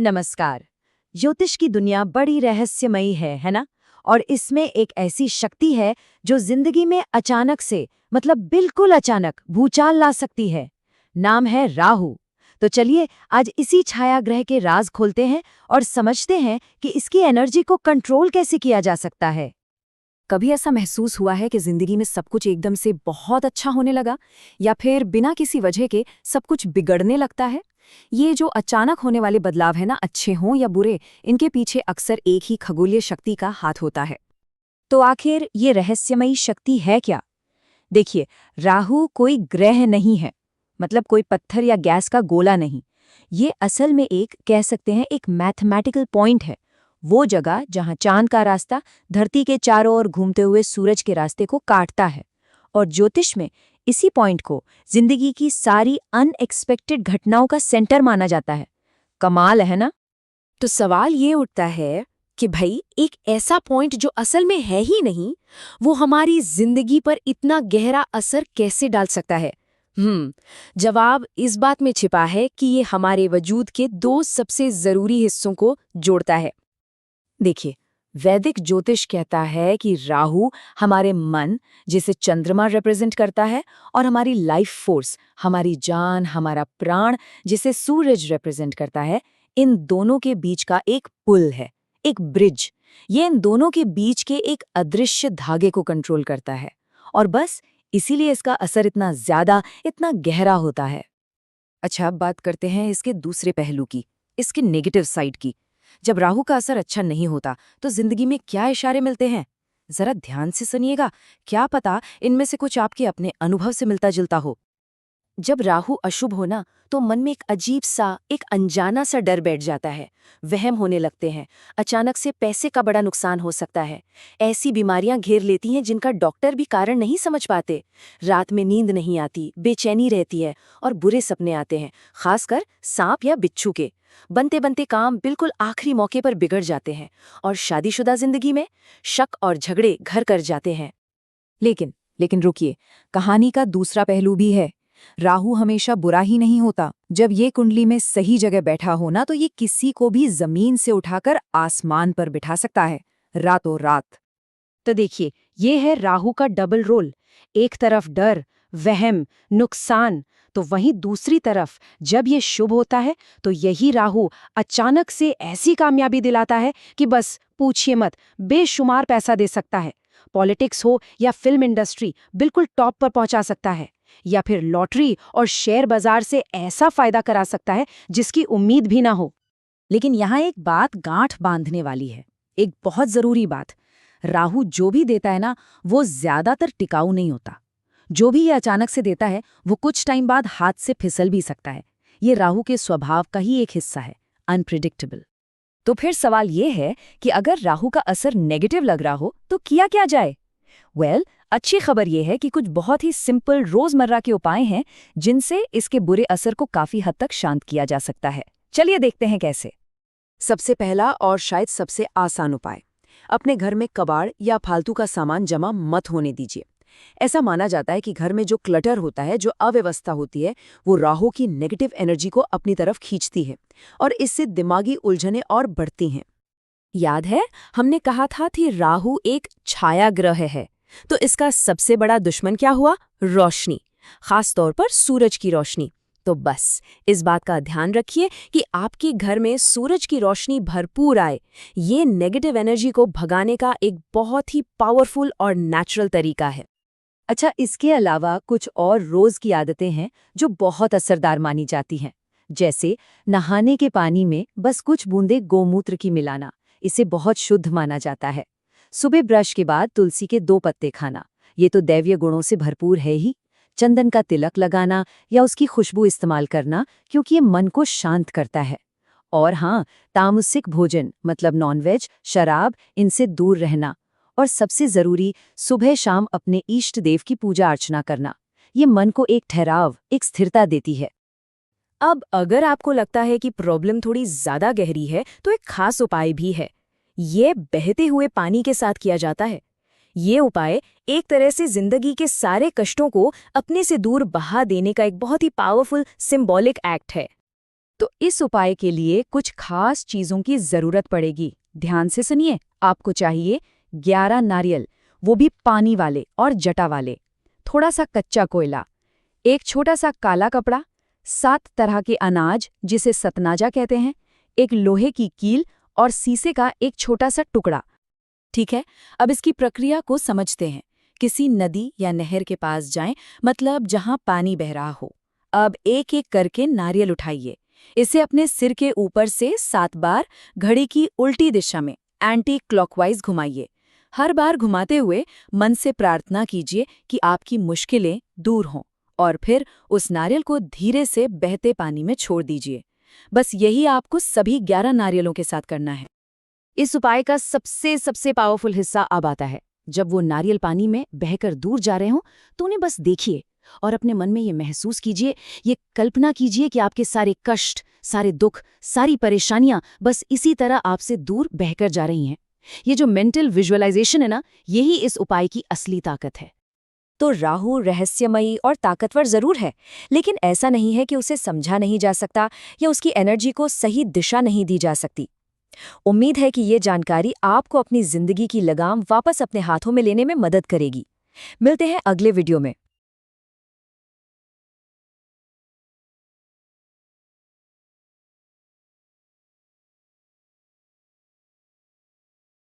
नमस्कार। ज्योतिष की दुनिया बड़ी रहस्यमयी है ना? और इसमें एक ऐसी शक्ति है जो जिंदगी में अचानक से मतलब बिल्कुल अचानक भूचाल ला सकती है। नाम है राहु। तो चलिए आज इसी छाया ग्रह के राज खोलते हैं और समझते हैं कि इसकी एनर्जी को कंट्रोल कैसे किया जा सकता है। कभी ऐसा महसूस हुआ है कि जिंदगी में सब कुछ एकदम से बहुत अच्छा होने लगा या फिर बिना किसी वजह के सब कुछ बिगड़ने लगता है? ये जो अचानक होने वाले बदलाव है ना, अच्छे हों या बुरे, इनके पीछे अक्सर एक ही खगोलीय शक्ति का हाथ होता है। तो आखिर ये रहस्यमयी शक्ति है क्या? देखिए, राहु कोई ग्रह नहीं है, मतलब कोई पत्थर या गैस का गोला नहीं। ये असल में एक कह सकते हैं एक मैथमेटिकल पॉइंट है, वो जगह जहां चांद का रास्ता धरती के चारों ओर घूमते हुए सूरज के रास्ते को काटता है। और ज्योतिष में इसी पॉइंट को जिंदगी की सारी अनएक्सपेक्टेड घटनाओं का सेंटर माना जाता है। कमाल है ना? तो सवाल ये उठता है कि भाई, एक ऐसा पॉइंट जो असल में है ही नहीं, वो हमारी जिंदगी पर इतना गहरा असर कैसे डाल सकता है? जवाब इस बात में छिपा है कि ये हमारे वजूद के दो सबसे जरूरी हिस्सों को जोड़ता है। देखिए, वैदिक ज्योतिष कहता है कि राहु हमारे मन, जिसे चंद्रमा रिप्रेजेंट करता है, और हमारी लाइफ फोर्स, हमारी जान, हमारा प्राण, जिसे सूरज रिप्रेजेंट करता है, इन दोनों के बीच का एक पुल है, एक ब्रिज। ये इन दोनों के बीच के एक अदृश्य धागे को कंट्रोल करता है, और बस इसीलिए इसका असर इतना ज्यादा, इतना गहरा होता है। अच्छा, अब बात करते हैं इसके दूसरे पहलू की, इसके नेगेटिव साइड की। जब राहु का असर अच्छा नहीं होता तो जिंदगी में क्या इशारे मिलते हैं? जरा ध्यान से सुनिएगा, क्या पता इनमें से कुछ आपके अपने अनुभव से मिलता जुलता हो। जब राहु अशुभ होना तो मन में एक अजीब सा, एक अनजाना सा डर बैठ जाता है। वहम होने लगते हैं, अचानक से पैसे का बड़ा नुकसान हो सकता है। ऐसी बीमारियां घेर लेती हैं जिनका डॉक्टर भी कारण नहीं समझ पाते। रात में नींद नहीं आती, बेचैनी रहती है और बुरे सपने आते हैं, खासकर सांप या बिच्छू के। बनते बनते काम बिल्कुल आखिरी मौके पर बिगड़ जाते हैं और शादीशुदा जिंदगी में शक और झगड़े घर कर जाते हैं। लेकिन रुकिए, कहानी का दूसरा पहलू भी है। राहु हमेशा बुरा ही नहीं होता। जब ये कुंडली में सही जगह बैठा हो ना, तो ये किसी को भी जमीन से उठाकर आसमान पर बिठा सकता है, रातों रात। तो देखिए, ये है राहु का डबल रोल। एक तरफ डर, वहम, नुकसान, तो वहीं दूसरी तरफ जब ये शुभ होता है तो यही राहु अचानक से ऐसी कामयाबी दिलाता है कि बस पूछिए मत, बेशुमार पैसा दे सकता है। पॉलिटिक्स हो या फिल्म इंडस्ट्री, बिल्कुल टॉप पर पहुंचा सकता है। या फिर लॉटरी और शेयर बाजार से ऐसा फायदा करा सकता है जिसकी उम्मीद भी ना हो। लेकिन यहाँ एक बात गांठ बांधने वाली है, एक बहुत जरूरी बात। राहु जो भी देता है ना, वो ज्यादातर टिकाऊ नहीं होता। जो भी ये अचानक से देता है वो कुछ टाइम बाद हाथ से फिसल भी सकता है। ये राहु के स्वभाव का ही एक हिस्सा है, अनप्रिडिक्टेबल। तो फिर सवाल ये है कि अगर राहु का असर नेगेटिव लग रहा हो तो किया क्या जाए? अच्छी खबर यह है कि कुछ बहुत ही सिंपल रोजमर्रा के उपाय हैं जिनसे इसके बुरे असर को काफी हद तक शांत किया जा सकता है। चलिए देखते हैं कैसे। सबसे पहला और शायद सबसे आसान उपाय, अपने घर में कबाड़ या फालतू का सामान जमा मत होने दीजिए। ऐसा माना जाता है कि घर में जो क्लटर होता है, जो अव्यवस्था होती है, वो राहु की नेगेटिव एनर्जी को अपनी तरफ खींचती है और इससे दिमागी उलझनें और बढ़ती हैं। याद है, हमने कहा था कि राहु एक छाया ग्रह है, तो इसका सबसे बड़ा दुश्मन क्या हुआ? रोशनी, खास तौर पर सूरज की रोशनी। तो बस इस बात का ध्यान रखिए कि आपके घर में सूरज की रोशनी भरपूर आए। ये नेगेटिव एनर्जी को भगाने का एक बहुत ही पावरफुल और नेचुरल तरीका है। अच्छा, इसके अलावा कुछ और रोज की आदतें हैं जो बहुत असरदार मानी जाती हैं। जैसे नहाने के पानी में बस कुछ बूंदे गोमूत्र की मिलाना, इसे बहुत शुद्ध माना जाता है। सुबह ब्रश के बाद तुलसी के 2 पत्ते खाना, ये तो दैवीय गुणों से भरपूर है ही। चंदन का तिलक लगाना या उसकी खुशबू इस्तेमाल करना, क्योंकि ये मन को शांत करता है। और हाँ, तामसिक भोजन मतलब नॉनवेज, शराब, इनसे दूर रहना। और सबसे जरूरी, सुबह शाम अपने इष्ट देव की पूजा अर्चना करना। ये मन को एक ठहराव, एक स्थिरता देती है। अब अगर आपको लगता है कि प्रॉब्लम थोड़ी ज्यादा गहरी है तो एक खास उपाय भी है। ये बहते हुए पानी के साथ किया जाता है। ये उपाय एक तरह से जिंदगी के सारे कष्टों को अपने से दूर बहा देने का एक बहुत ही पावरफुल सिंबॉलिक एक्ट है। तो इस उपाय के लिए कुछ खास चीजों की जरूरत पड़ेगी। ध्यान से सुनिए, आपको चाहिए 11 नारियल, वो भी पानी वाले और जटा वाले, थोड़ा सा कच्चा कोयला, एक छोटा सा काला कपड़ा, 7 तरह के अनाज जिसे सतनाजा कहते हैं, एक लोहे की कील और शीशे का एक छोटा सा टुकड़ा। ठीक है, अब इसकी प्रक्रिया को समझते हैं। किसी नदी या नहर के पास जाएं, मतलब जहां पानी बह रहा हो। अब एक एक करके नारियल उठाइए। इसे अपने सिर के ऊपर से 7 बार घड़ी की उल्टी दिशा में एंटी क्लॉकवाइज घुमाइए। हर बार घुमाते हुए मन से प्रार्थना कीजिए कि आपकी मुश्किलें दूर हों, और फिर उस नारियल को धीरे से बहते पानी में छोड़ दीजिए। बस यही आपको सभी 11 नारियलों के साथ करना है। इस उपाय का सबसे पावरफुल हिस्सा अब आता है। जब वो नारियल पानी में बहकर दूर जा रहे हों, तो उन्हें बस देखिए और अपने मन में ये महसूस कीजिए, ये कल्पना कीजिए कि आपके सारे कष्ट, सारे दुख, सारी परेशानियां बस इसी तरह आपसे दूर बहकर जा रही हैं। ये जो मेंटल विजुअलाइजेशन है ना, यही इस उपाय की असली ताकत है। तो राहु रहस्यमयी और ताकतवर जरूर है, लेकिन ऐसा नहीं है कि उसे समझा नहीं जा सकता या उसकी एनर्जी को सही दिशा नहीं दी जा सकती। उम्मीद है कि ये जानकारी आपको अपनी जिंदगी की लगाम वापस अपने हाथों में लेने में मदद करेगी। मिलते हैं अगले वीडियो में।